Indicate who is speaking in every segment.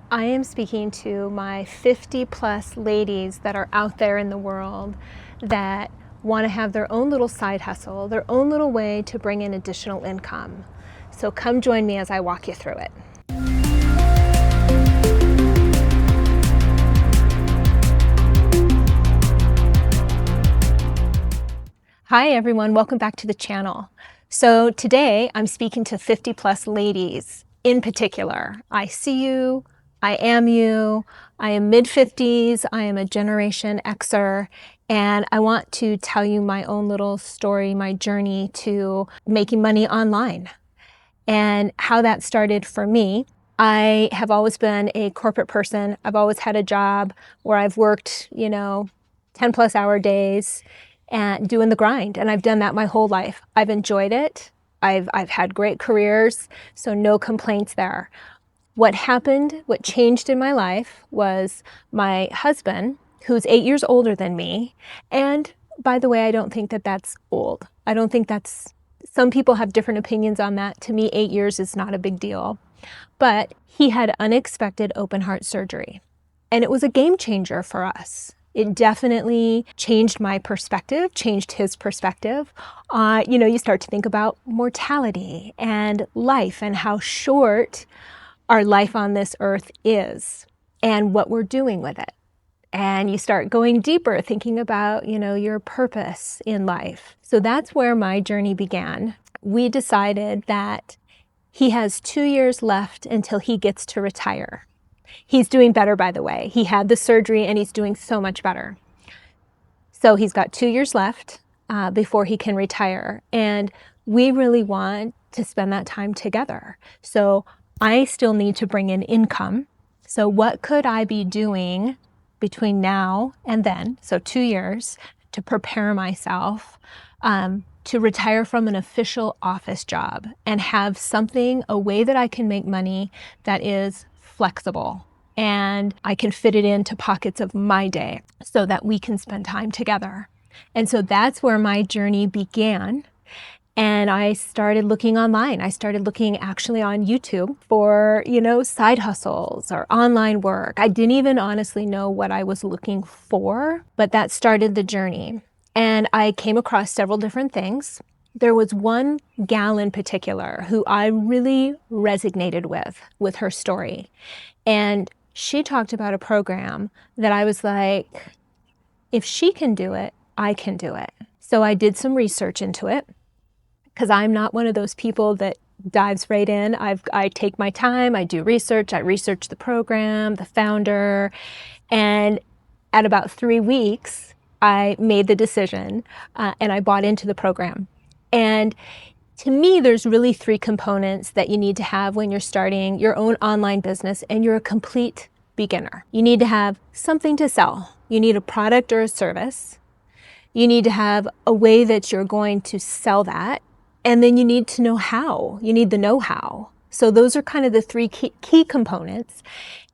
Speaker 1: I am speaking to my 50 plus ladies that are out there in the world that want to have their own little side hustle, their own little way to bring in additional income. So come join me as I walk you through it. Hi everyone, welcome back to the channel. So today I'm speaking to 50 plus ladies in particular. I see you, I am you, I am mid-50s, I am a Generation Xer, and I want to tell you my own little story, my journey to making money online and how that started for me. I have always been a corporate person. I've always had a job where I've worked, 10 plus hour days and doing the grind. And I've done that my whole life. I've enjoyed it. I've had great careers, so no complaints there. What happened, what changed in my life was my husband, who's 8 years older than me. And by the way, I don't think that that's old. I don't think that's, some people have different opinions on that. To me, 8 years is not a big deal. But he had unexpected open heart surgery. And it was a game changer for us. It definitely changed my perspective, changed his perspective. You start to think about mortality and life and how short our life on this earth is and what we're doing with it. And you start going deeper, thinking about, your purpose in life. So that's where my journey began. We decided that he has 2 years left until he gets to retire. He's doing better, by the way. He had the surgery and he's doing so much better. So he's got 2 years left before he can retire. And we really want to spend that time together. So I still need to bring in income. So what could I be doing between now and then, so 2 years, to prepare myself to retire from an official office job and have something, a way that I can make money that is flexible and I can fit it into pockets of my day so that we can spend time together. And so that's where my journey began. And I started looking online. I started looking actually on YouTube for, side hustles or online work. I didn't even honestly know what I was looking for, but that started the journey. And I came across several different things. There was one gal in particular who I really resonated with her story. And she talked about a program that I was like, if she can do it, I can do it. So I did some research into it because I'm not one of those people that dives right in. I take my time, I do research, I research the program, the founder, and at about 3 weeks, I made the decision and I bought into the program. And to me, there's really 3 components that you need to have when you're starting your own online business and you're a complete beginner. You need to have something to sell. You need a product or a service. You need to have a way that you're going to sell that. And then you need to know how. You need the know-how. So those are kind of the 3 key components.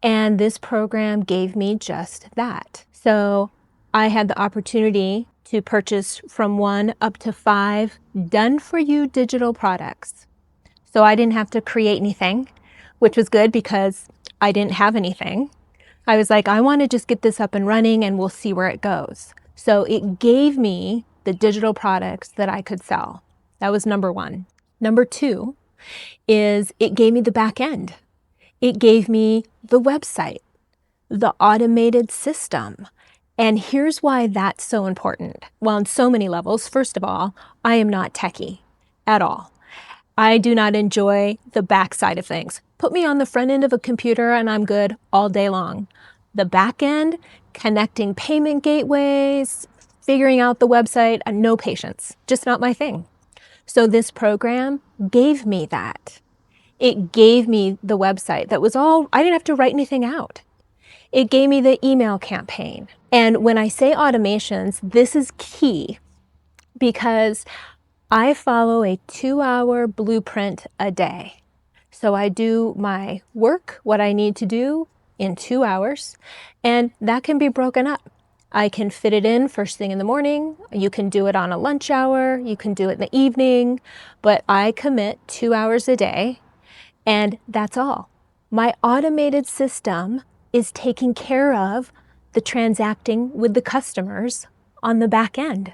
Speaker 1: And this program gave me just that. So I had the opportunity to purchase from 1 up to 5 done-for-you digital products. So I didn't have to create anything, which was good because I didn't have anything. I was like, I want to just get this up and running and we'll see where it goes. So it gave me the digital products that I could sell. That was number 1. Number 2 is it gave me the back end. It gave me the website, the automated system. And here's why that's so important. Well, on so many levels. First of all, I am not techie at all. I do not enjoy the back side of things. Put me on the front end of a computer and I'm good all day long. The back end, connecting payment gateways, figuring out the website, no patience, just not my thing. So this program gave me that. It gave me the website that was all, I didn't have to write anything out. It gave me the email campaign. And when I say automations, this is key because I follow a 2-hour blueprint a day. So I do my work, what I need to do in 2 hours, and that can be broken up. I can fit it in first thing in the morning. You can do it on a lunch hour. You can do it in the evening, but I commit 2 hours a day and that's all. My automated system is taking care of the transacting with the customers on the back end.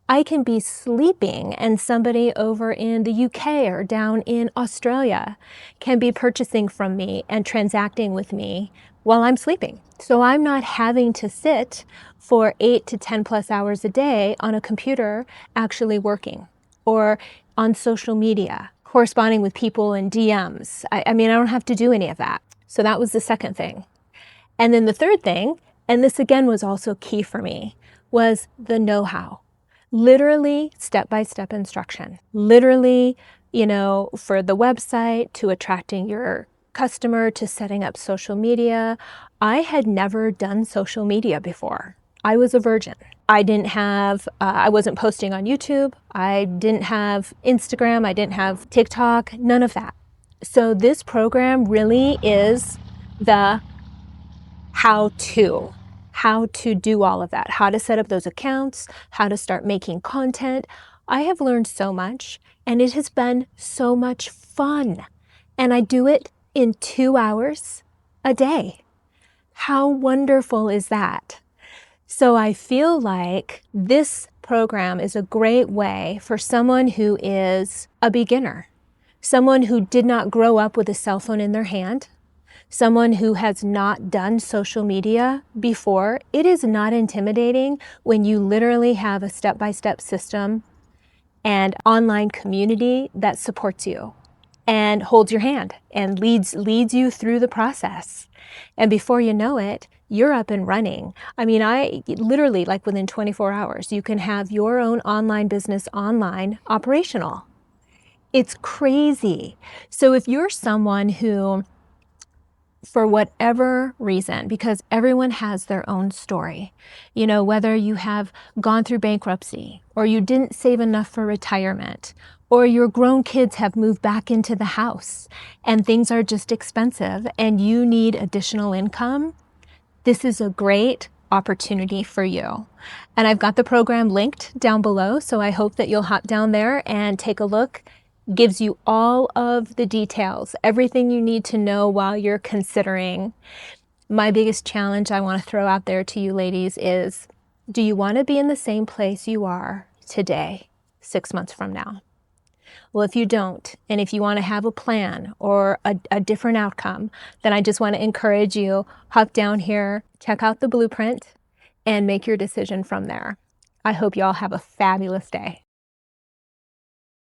Speaker 1: I can be sleeping and somebody over in the UK or down in Australia can be purchasing from me and transacting with me while I'm sleeping. So I'm not having to sit for 8 to 10 plus hours a day on a computer actually working, or on social media, corresponding with people in DMs. I mean, I don't have to do any of that. So that was the second thing. And then the third thing, and this again was also key for me, was the know-how. Literally step-by-step instruction. Literally, for the website, to attracting your customer, to setting up social media. I had never done social media before. I was a virgin. I wasn't posting on YouTube. I didn't have Instagram. I didn't have TikTok, none of that. So this program really is the how to do all of that, how to set up those accounts, how to start making content. I have learned so much, and it has been so much fun. And I do it in 2 hours a day. How wonderful is that? So I feel like this program is a great way for someone who is a beginner, someone who did not grow up with a cell phone in their hand, someone who has not done social media before. It is not intimidating when you literally have a step-by-step system and online community that supports you and holds your hand and leads you through the process. And before you know it, you're up and running. I mean, I literally, like within 24 hours, you can have your own online business online operational. It's crazy. So if you're someone who, for whatever reason, because everyone has their own story, whether you have gone through bankruptcy, or you didn't save enough for retirement, or your grown kids have moved back into the house and things are just expensive and you need additional income, this is a great opportunity for you. And I've got the program linked down below, so I hope that you'll hop down there and take a look. Gives you all of the details, everything you need to know while you're considering. My biggest challenge I want to throw out there to you ladies is, do you want to be in the same place you are today, 6 months from now? Well, if you don't, and if you want to have a plan or a different outcome, then I just want to encourage you, hop down here, check out the blueprint, and make your decision from there. I hope you all have a fabulous day.